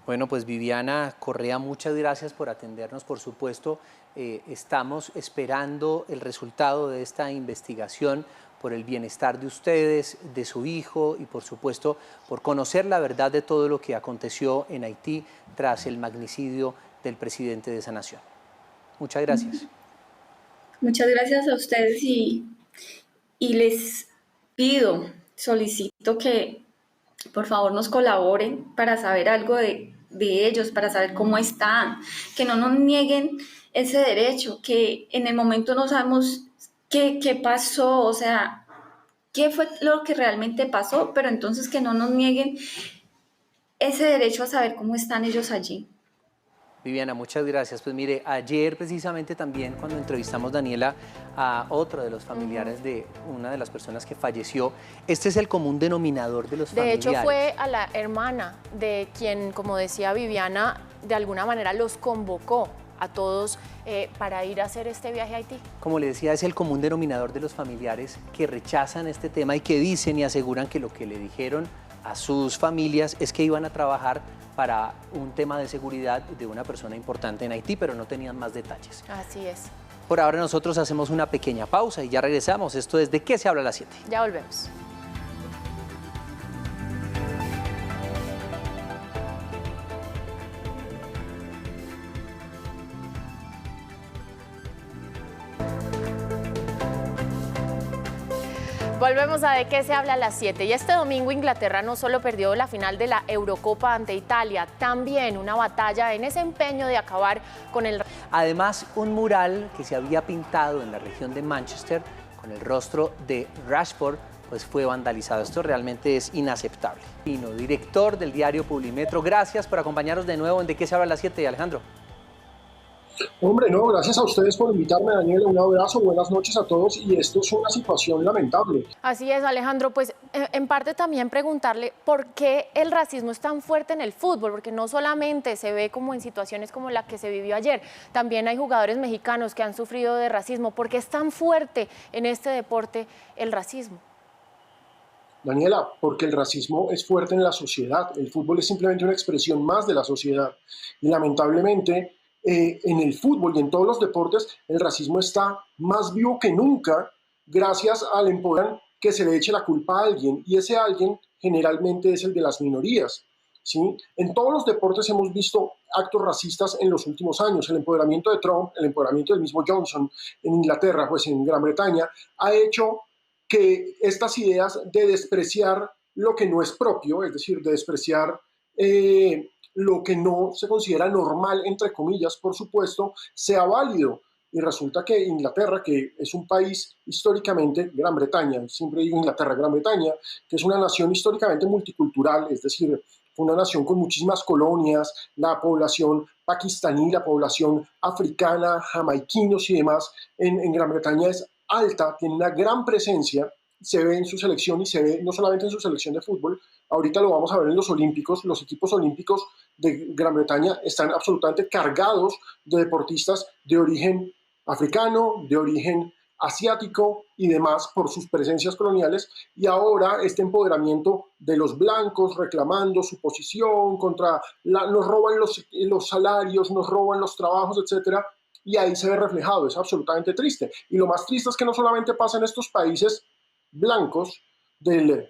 Speaker 2: Bueno, pues Viviana Correa, muchas gracias por atendernos. Por supuesto, estamos esperando el resultado de esta investigación por el bienestar de ustedes, de su hijo y por supuesto por conocer la verdad de todo lo que aconteció en Haití tras el magnicidio del presidente de esa nación. Muchas gracias.
Speaker 7: Muchas gracias a ustedes y les pido, solicito que por favor nos colaboren para saber algo de ellos, para saber cómo están, que no nos nieguen ese derecho, que en el momento no sabemos qué pasó, o sea, qué fue lo que realmente pasó, pero entonces que no nos nieguen ese derecho a saber cómo están ellos allí.
Speaker 2: Viviana, muchas gracias. Pues mire, ayer precisamente también cuando entrevistamos, Daniela, a otro de los familiares de una de las personas que falleció, este es el común denominador de los familiares.
Speaker 1: De hecho fue a la hermana de quien, como decía Viviana, de alguna manera los convocó a todos para ir a hacer este viaje a Haití.
Speaker 2: Como le decía, es el común denominador de los familiares que rechazan este tema y que dicen y aseguran que lo que le dijeron a sus familias es que iban a trabajar para un tema de seguridad de una persona importante en Haití, pero no tenían más detalles.
Speaker 1: Así es.
Speaker 2: Por ahora nosotros hacemos una pequeña pausa y ya regresamos. Esto es ¿De qué se habla a las 7?
Speaker 1: Ya volvemos. Volvemos a ¿De qué se habla a las 7? Y este domingo Inglaterra no solo perdió la final de la Eurocopa ante Italia, también una batalla en ese empeño de acabar con el...
Speaker 2: Además, un mural que se había pintado en la región de Manchester con el rostro de Rashford, pues fue vandalizado. Esto realmente es inaceptable. Pino, director del diario Publimetro, gracias por acompañarnos de nuevo en ¿De qué se habla a las 7? Alejandro.
Speaker 8: Hombre, no, gracias a ustedes por invitarme, Daniela, un abrazo, buenas noches a todos y esto es una situación lamentable.
Speaker 1: Así es, Alejandro, pues en parte también preguntarle por qué el racismo es tan fuerte en el fútbol, porque no solamente se ve como en situaciones como la que se vivió ayer, también hay jugadores mexicanos que han sufrido de racismo. ¿Por qué es tan fuerte en este deporte el racismo?
Speaker 8: Daniela, porque el racismo es fuerte en la sociedad, el fútbol es simplemente una expresión más de la sociedad y lamentablemente en el fútbol y en todos los deportes el racismo está más vivo que nunca gracias al empoderar que se le eche la culpa a alguien y ese alguien generalmente es el de las minorías, ¿sí? En todos los deportes hemos visto actos racistas en los últimos años. El empoderamiento de Trump, el empoderamiento del mismo Johnson en Inglaterra, pues en Gran Bretaña, ha hecho que estas ideas de despreciar lo que no es propio, es decir, de despreciar lo que no se considera normal, entre comillas, por supuesto, sea válido. Y resulta que Inglaterra, que es un país históricamente, Gran Bretaña, siempre digo Inglaterra, Gran Bretaña, que es una nación históricamente multicultural, es decir, fue una nación con muchísimas colonias, la población pakistaní, la población africana, jamaiquinos y demás, en Gran Bretaña es alta, tiene una gran presencia, se ve en su selección y se ve no solamente en su selección de fútbol, ahorita lo vamos a ver en los olímpicos, los equipos olímpicos de Gran Bretaña están absolutamente cargados de deportistas de origen africano, de origen asiático y demás por sus presencias coloniales y ahora este empoderamiento de los blancos reclamando su posición contra, nos roban los salarios, nos roban los trabajos, etcétera, y ahí se ve reflejado, es absolutamente triste. Y lo más triste es que no solamente pasa en estos países blancos del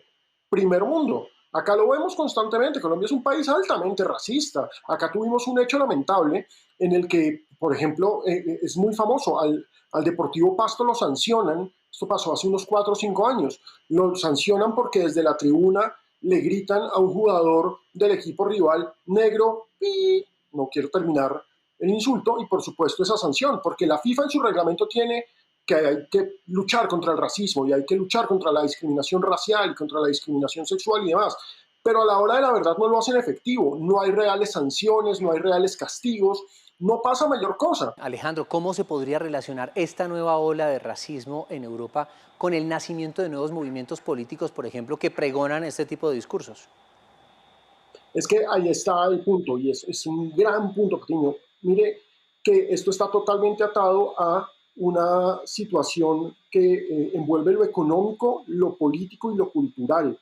Speaker 8: primer mundo. Acá lo vemos constantemente. Colombia es un país altamente racista. Acá tuvimos un hecho lamentable en el que, por ejemplo, es muy famoso, al Deportivo Pasto lo sancionan. Esto pasó hace unos 4 o 5 años. Lo sancionan porque desde la tribuna le gritan a un jugador del equipo rival, negro, y no quiero terminar el insulto, y por supuesto esa sanción, porque la FIFA en su reglamento tiene que hay que luchar contra el racismo y hay que luchar contra la discriminación racial y contra la discriminación sexual y demás, pero a la hora de la verdad no lo hacen efectivo, no hay reales sanciones, no hay reales castigos, no pasa mayor cosa.
Speaker 2: Alejandro, ¿cómo se podría relacionar esta nueva ola de racismo en Europa con el nacimiento de nuevos movimientos políticos, por ejemplo, que pregonan este tipo de discursos?
Speaker 8: Es que ahí está el punto y es un gran punto, Patiño. Mire, que esto está totalmente atado a una situación que envuelve lo económico, lo político y lo cultural,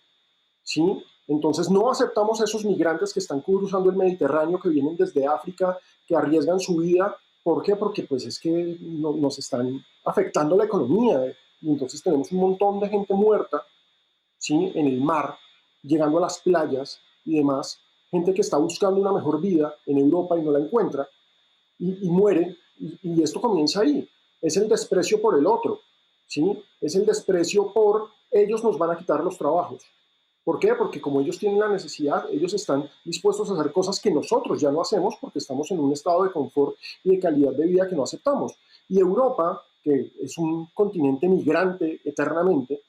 Speaker 8: ¿sí? Entonces no aceptamos a esos migrantes que están cruzando el Mediterráneo, que vienen desde África, que arriesgan su vida. ¿Por qué? Porque pues es que nos están afectando la economía, y entonces tenemos un montón de gente muerta, ¿sí? En el mar, llegando a las playas y demás, gente que está buscando una mejor vida en Europa y no la encuentra, y muere, y esto comienza ahí. Es el desprecio por el otro, ¿sí? Es el desprecio por ellos nos van a quitar los trabajos. ¿Por qué? Porque como ellos tienen la necesidad, ellos están dispuestos a hacer cosas que nosotros ya no hacemos porque estamos en un estado de confort y de calidad de vida que no aceptamos. Y Europa, que es un continente migrante eternamente,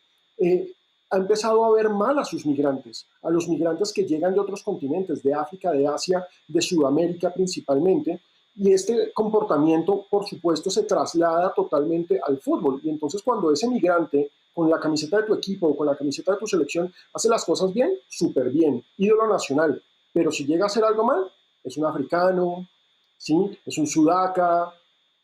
Speaker 8: ha empezado a ver mal a sus migrantes, a los migrantes que llegan de otros continentes, de África, de Asia, de Sudamérica principalmente, y este comportamiento, por supuesto, se traslada totalmente al fútbol. Y entonces cuando ese migrante con la camiseta de tu equipo o con la camiseta de tu selección hace las cosas bien, súper bien, ídolo nacional. Pero si llega a hacer algo mal, es un africano, ¿sí? Es un sudaca,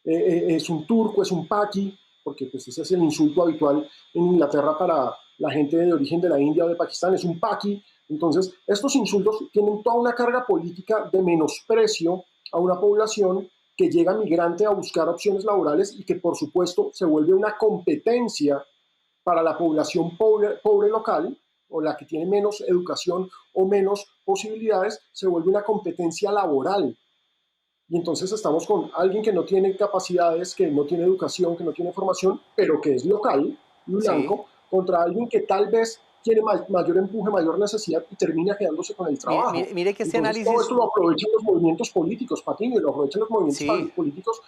Speaker 8: es un turco, es un paqui, porque pues ese es el insulto habitual en Inglaterra para la gente de origen de la India o de Pakistán, es un paqui. Entonces, estos insultos tienen toda una carga política de menosprecio a una población que llega migrante a buscar opciones laborales y que por supuesto se vuelve una competencia para la población pobre local o la que tiene menos educación o menos posibilidades, se vuelve una competencia laboral. Y entonces estamos con alguien que no tiene capacidades, que no tiene educación, que no tiene formación, pero que es local, blanco, sí, contra alguien que tal vez tiene mayor empuje, mayor necesidad y termina quedándose con el trabajo.
Speaker 2: Mire que este
Speaker 8: entonces,
Speaker 2: análisis...
Speaker 8: todo esto lo aprovechan los movimientos políticos, Patiño, y lo aprovechan los movimientos políticos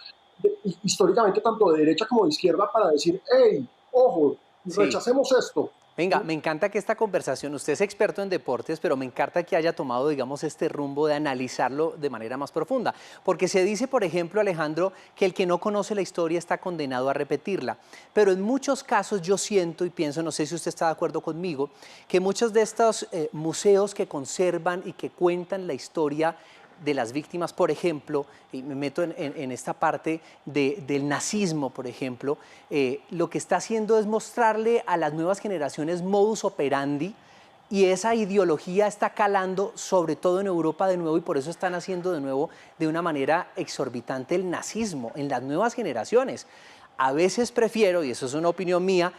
Speaker 8: históricamente tanto de derecha como de izquierda para decir, hey, ojo, rechacemos esto.
Speaker 2: Venga, me encanta que esta conversación, usted es experto en deportes, pero me encanta que haya tomado, digamos, este rumbo de analizarlo de manera más profunda. Porque se dice, por ejemplo, Alejandro, que el que no conoce la historia está condenado a repetirla. Pero en muchos casos yo siento y pienso, no sé si usted está de acuerdo conmigo, que muchos de estos museos que conservan y que cuentan la historia de las víctimas, por ejemplo, y me meto en esta parte del nazismo, por ejemplo, lo que está haciendo es mostrarle a las nuevas generaciones modus operandi, y esa ideología está calando sobre todo en Europa de nuevo, y por eso están haciendo de nuevo de una manera exorbitante el nazismo en las nuevas generaciones. A veces prefiero, y eso es una opinión mía,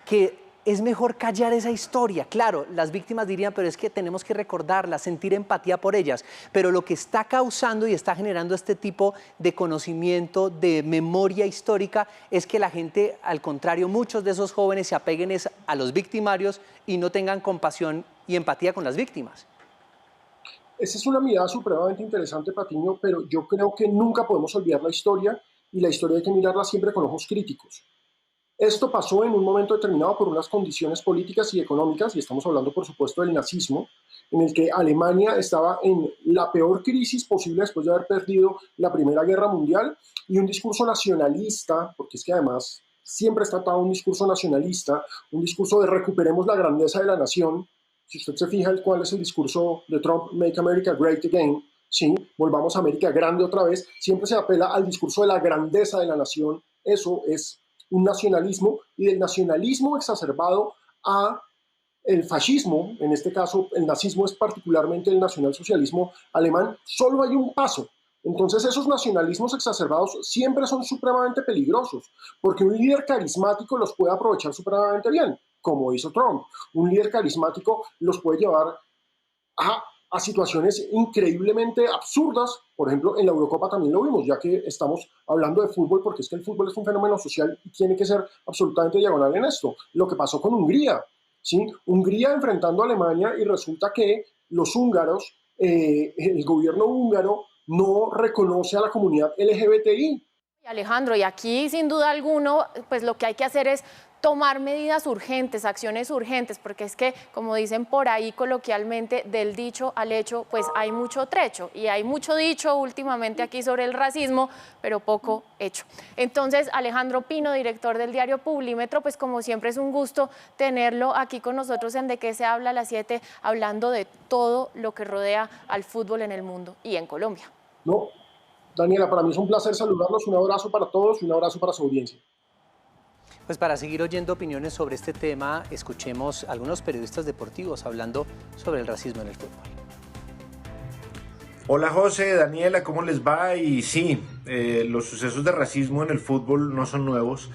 Speaker 2: que es mejor callar esa historia. Claro, las víctimas dirían, pero es que tenemos que recordarla, sentir empatía por ellas. Pero lo que está causando y está generando este tipo de conocimiento, de memoria histórica, es que la gente, al contrario, muchos de esos jóvenes se apeguen a los victimarios y no tengan compasión y empatía con las víctimas.
Speaker 8: Esa es una mirada supremamente interesante, Patiño, pero yo creo que nunca podemos olvidar la historia, y la historia hay que mirarla siempre con ojos críticos. Esto pasó en un momento determinado por unas condiciones políticas y económicas, y estamos hablando, por supuesto, del nazismo, en el que Alemania estaba en la peor crisis posible después de haber perdido la Primera Guerra Mundial, y un discurso nacionalista, porque es que además siempre está atado a un discurso nacionalista, un discurso de recuperemos la grandeza de la nación. Si usted se fija cuál es el discurso de Trump, Make America Great Again, sí, volvamos a América grande otra vez, siempre se apela al discurso de la grandeza de la nación. Eso es un nacionalismo, y del nacionalismo exacerbado a el fascismo, en este caso el nazismo es particularmente el nacionalsocialismo alemán, solo hay un paso. Entonces esos nacionalismos exacerbados siempre son supremamente peligrosos, porque un líder carismático los puede aprovechar supremamente bien, como hizo Trump. Un líder carismático los puede llevar a situaciones increíblemente absurdas. Por ejemplo, en la Eurocopa también lo vimos, ya que estamos hablando de fútbol, porque es que el fútbol es un fenómeno social y tiene que ser absolutamente diagonal en esto. Lo que pasó con Hungría, ¿sí? Hungría enfrentando a Alemania, y resulta que los húngaros, el gobierno húngaro no reconoce a la comunidad LGBTI.
Speaker 1: Alejandro, y aquí sin duda alguno, pues lo que hay que hacer es tomar medidas urgentes, acciones urgentes, porque es que, como dicen por ahí coloquialmente, del dicho al hecho, pues hay mucho trecho, y hay mucho dicho últimamente aquí sobre el racismo, pero poco hecho. Entonces, Alejandro Pino, director del diario Publímetro, pues como siempre es un gusto tenerlo aquí con nosotros en De Qué se habla a las 7, hablando de todo lo que rodea al fútbol en el mundo y en Colombia.
Speaker 8: No, Daniela, para mí es un placer saludarlos, un abrazo para todos y un abrazo para su audiencia.
Speaker 2: Pues para seguir oyendo opiniones sobre este tema, escuchemos a algunos periodistas deportivos hablando sobre el racismo en el fútbol.
Speaker 9: Hola José, Daniela, ¿cómo les va? Y sí, los sucesos de racismo en el fútbol no son nuevos.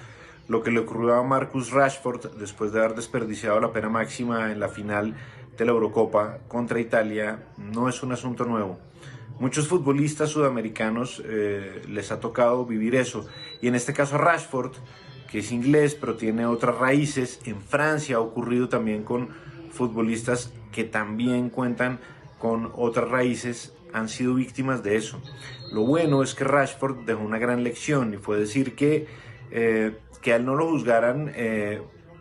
Speaker 9: Lo que le ocurrió a Marcus Rashford después de haber desperdiciado la pena máxima en la final de la Eurocopa contra Italia no es un asunto nuevo. Muchos futbolistas sudamericanos les ha tocado vivir eso. Y en este caso Rashford, que es inglés pero tiene otras raíces, en Francia ha ocurrido también con futbolistas que también cuentan con otras raíces, han sido víctimas de eso. Lo bueno es que Rashford dejó una gran lección y fue decir que a él no lo juzgaran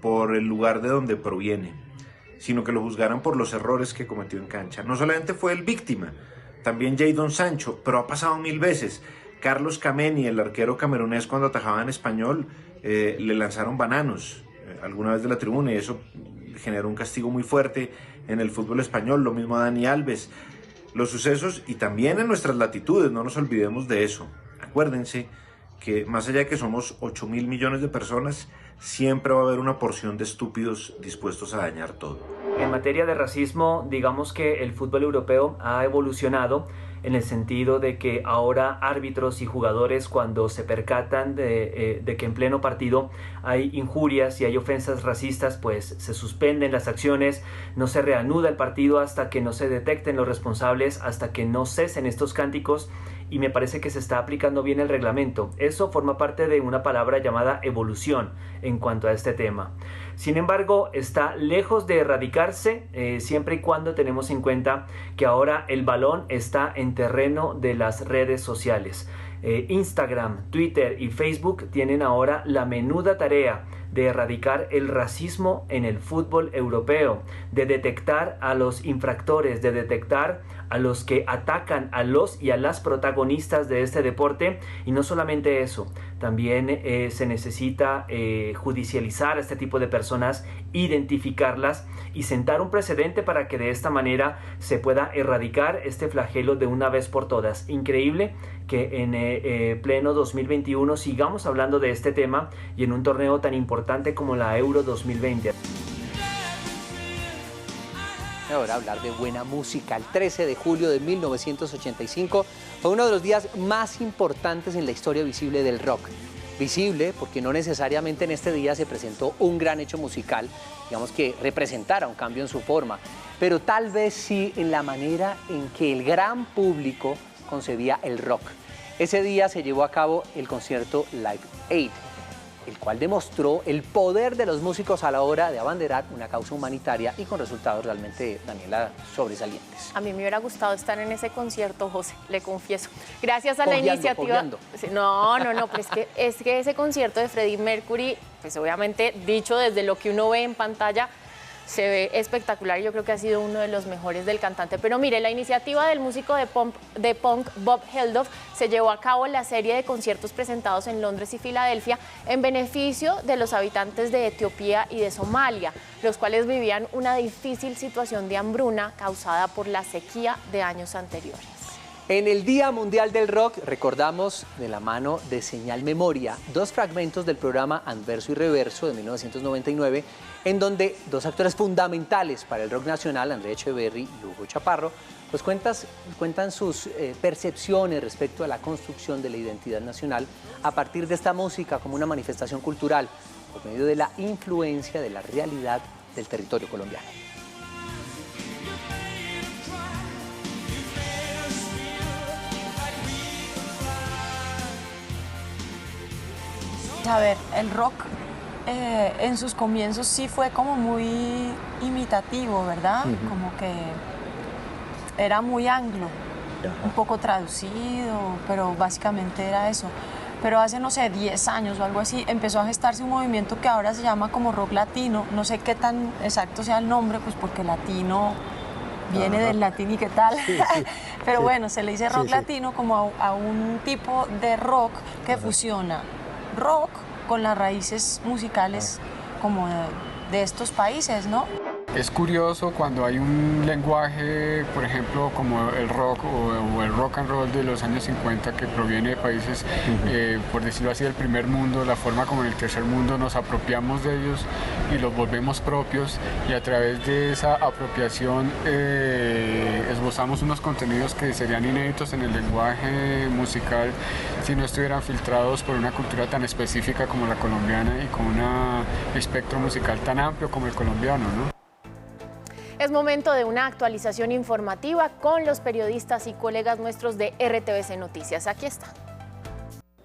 Speaker 9: por el lugar de donde proviene, sino que lo juzgaran por los errores que cometió en cancha. No solamente fue el víctima, también Jadon Sancho, pero ha pasado 1000 veces. Carlos Kameni, el arquero camerunés, cuando atajaba en Español, le lanzaron bananos alguna vez de la tribuna y eso generó un castigo muy fuerte en el fútbol español. Lo mismo a Dani Alves. Los sucesos y también en nuestras latitudes, no nos olvidemos de eso. Acuérdense que más allá de que somos 8.000 millones de personas, siempre va a haber una porción de estúpidos dispuestos a dañar todo.
Speaker 10: En materia de racismo, digamos que el fútbol europeo ha evolucionado en el sentido de que ahora árbitros y jugadores, cuando se percatan de que en pleno partido hay injurias y hay ofensas racistas, pues se suspenden las acciones, no se reanuda el partido hasta que no se detecten los responsables, hasta que no cesen estos cánticos, y me parece que se está aplicando bien el reglamento. Eso forma parte de una palabra llamada evolución en cuanto a este tema. Sin embargo, está lejos de erradicarse siempre y cuando tenemos en cuenta que ahora el balón está en terreno de las redes sociales. Instagram, Twitter y Facebook tienen ahora la menuda tarea de erradicar el racismo en el fútbol europeo, de detectar a los infractores, de detectar a los que atacan a los y a las protagonistas de este deporte. Y no solamente eso, también se necesita judicializar a este tipo de personas, identificarlas y sentar un precedente para que de esta manera se pueda erradicar este flagelo de una vez por todas. Increíble que en pleno 2021 sigamos hablando de este tema y en un torneo tan importante como la Euro 2020.
Speaker 2: Ahora hablar de buena música. El 13 de julio de 1985 fue uno de los días más importantes en la historia visible del rock. Visible porque no necesariamente en este día se presentó un gran hecho musical, digamos que representara un cambio en su forma, pero tal vez sí en la manera en que el gran público concebía el rock. Ese día se llevó a cabo el concierto Live Aid, el cual demostró el poder de los músicos a la hora de abanderar una causa humanitaria y con resultados realmente, Daniela, sobresalientes.
Speaker 1: A mí me hubiera gustado estar en ese concierto, José, le confieso. Gracias a la iniciativa...
Speaker 2: Pogueando.
Speaker 1: No, pero es que ese concierto de Freddie Mercury, pues obviamente, dicho desde lo que uno ve en pantalla, se ve espectacular. Yo creo que ha sido uno de los mejores del cantante. Pero mire, la iniciativa del músico de punk Bob Geldof se llevó a cabo la serie de conciertos presentados en Londres y Filadelfia en beneficio de los habitantes de Etiopía y de Somalia, los cuales vivían una difícil situación de hambruna causada por la sequía de años anteriores.
Speaker 2: En el Día Mundial del Rock recordamos de la mano de Señal Memoria 2 fragmentos del programa Anverso y Reverso de 1999, en donde 2 actores fundamentales para el rock nacional, Andrea Echeverry y Hugo Chaparro, pues cuentan sus percepciones respecto a la construcción de la identidad nacional a partir de esta música como una manifestación cultural, por medio de la influencia de la realidad del territorio colombiano.
Speaker 11: A ver, el rock en sus comienzos sí fue como muy imitativo, ¿verdad? Como que era muy anglo, un poco traducido, pero básicamente era eso. Pero hace, no sé, 10 años o algo así, empezó a gestarse un movimiento que ahora se llama como rock latino. No sé qué tan exacto sea el nombre, pues porque latino viene del latín y qué tal. Sí, sí, pero sí, bueno, se le dice rock latino como a un tipo de rock que fusiona rock con las raíces musicales como de estos países, ¿no?
Speaker 12: Es curioso cuando hay un lenguaje, por ejemplo, como el rock o el rock and roll de los años 50 que proviene de países, por decirlo así, del primer mundo, la forma como en el tercer mundo nos apropiamos de ellos y los volvemos propios, y a través de esa apropiación esbozamos unos contenidos que serían inéditos en el lenguaje musical si no estuvieran filtrados por una cultura tan específica como la colombiana y con un espectro musical tan amplio como el colombiano, ¿no?
Speaker 1: Es momento de una actualización informativa con los periodistas y colegas nuestros de RTVC Noticias. Aquí está.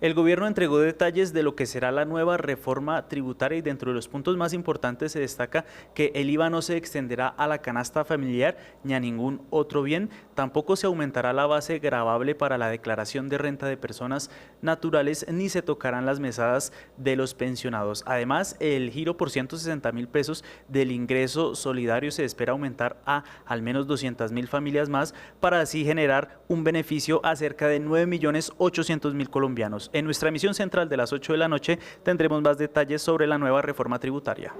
Speaker 13: El gobierno entregó detalles de lo que será la nueva reforma tributaria y dentro de los puntos más importantes se destaca que el IVA no se extenderá a la canasta familiar ni a ningún otro bien, tampoco se aumentará la base gravable para la declaración de renta de personas naturales ni se tocarán las mesadas de los pensionados. Además, el giro por 160.000 pesos del ingreso solidario se espera aumentar a al menos 200.000 familias más para así generar un beneficio a cerca de 9.800.000 colombianos. En nuestra emisión central de las 8 de la noche tendremos más detalles sobre la nueva reforma tributaria.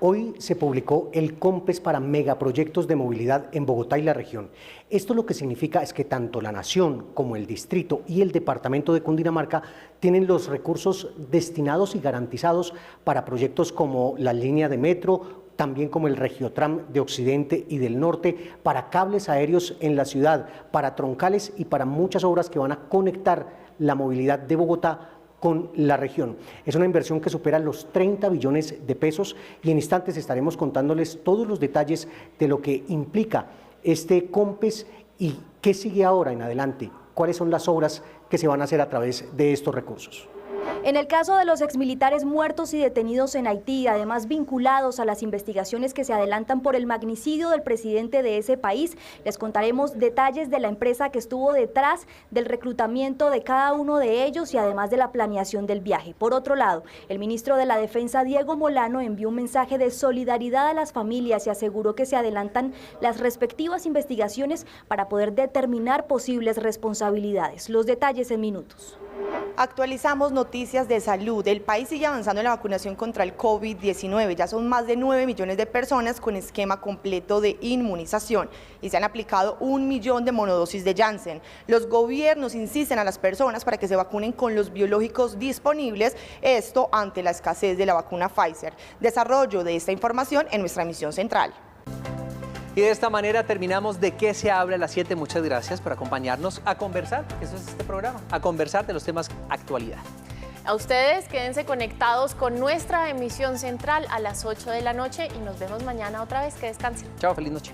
Speaker 14: Hoy se publicó el COMPES para megaproyectos de movilidad en Bogotá y la región. Esto lo que significa es que tanto la nación como el distrito y el departamento de Cundinamarca tienen los recursos destinados y garantizados para proyectos como la línea de metro, también como el Regiotram de Occidente y del Norte, para cables aéreos en la ciudad, para troncales y para muchas obras que van a conectar la movilidad de Bogotá con la región. Es una inversión que supera los 30 billones de pesos y en instantes estaremos contándoles todos los detalles de lo que implica este COMPES y qué sigue ahora en adelante, cuáles son las obras que se van a hacer a través de estos recursos.
Speaker 15: En el caso de los exmilitares muertos y detenidos en Haití, además vinculados a las investigaciones que se adelantan por el magnicidio del presidente de ese país, les contaremos detalles de la empresa que estuvo detrás del reclutamiento de cada uno de ellos y además de la planeación del viaje. Por otro lado, el ministro de la Defensa, Diego Molano, envió un mensaje de solidaridad a las familias y aseguró que se adelantan las respectivas investigaciones para poder determinar posibles responsabilidades. Los detalles en minutos.
Speaker 16: Actualizamos noticias de salud. El país sigue avanzando en la vacunación contra el COVID-19. Ya son más de 9 millones de personas con esquema completo de inmunización y se han aplicado 1 millón de monodosis de Janssen. Los gobiernos insisten a las personas para que se vacunen con los biológicos disponibles, esto ante la escasez de la vacuna Pfizer. Desarrollo de esta información en nuestra emisión central.
Speaker 2: Y de esta manera terminamos de qué se habla a las 7. Muchas gracias por acompañarnos a conversar, eso es este programa, a conversar de los temas actualidad.
Speaker 1: A ustedes quédense conectados con nuestra emisión central a las 8 de la noche y nos vemos mañana otra vez. Que descansen.
Speaker 2: Chao, feliz noche.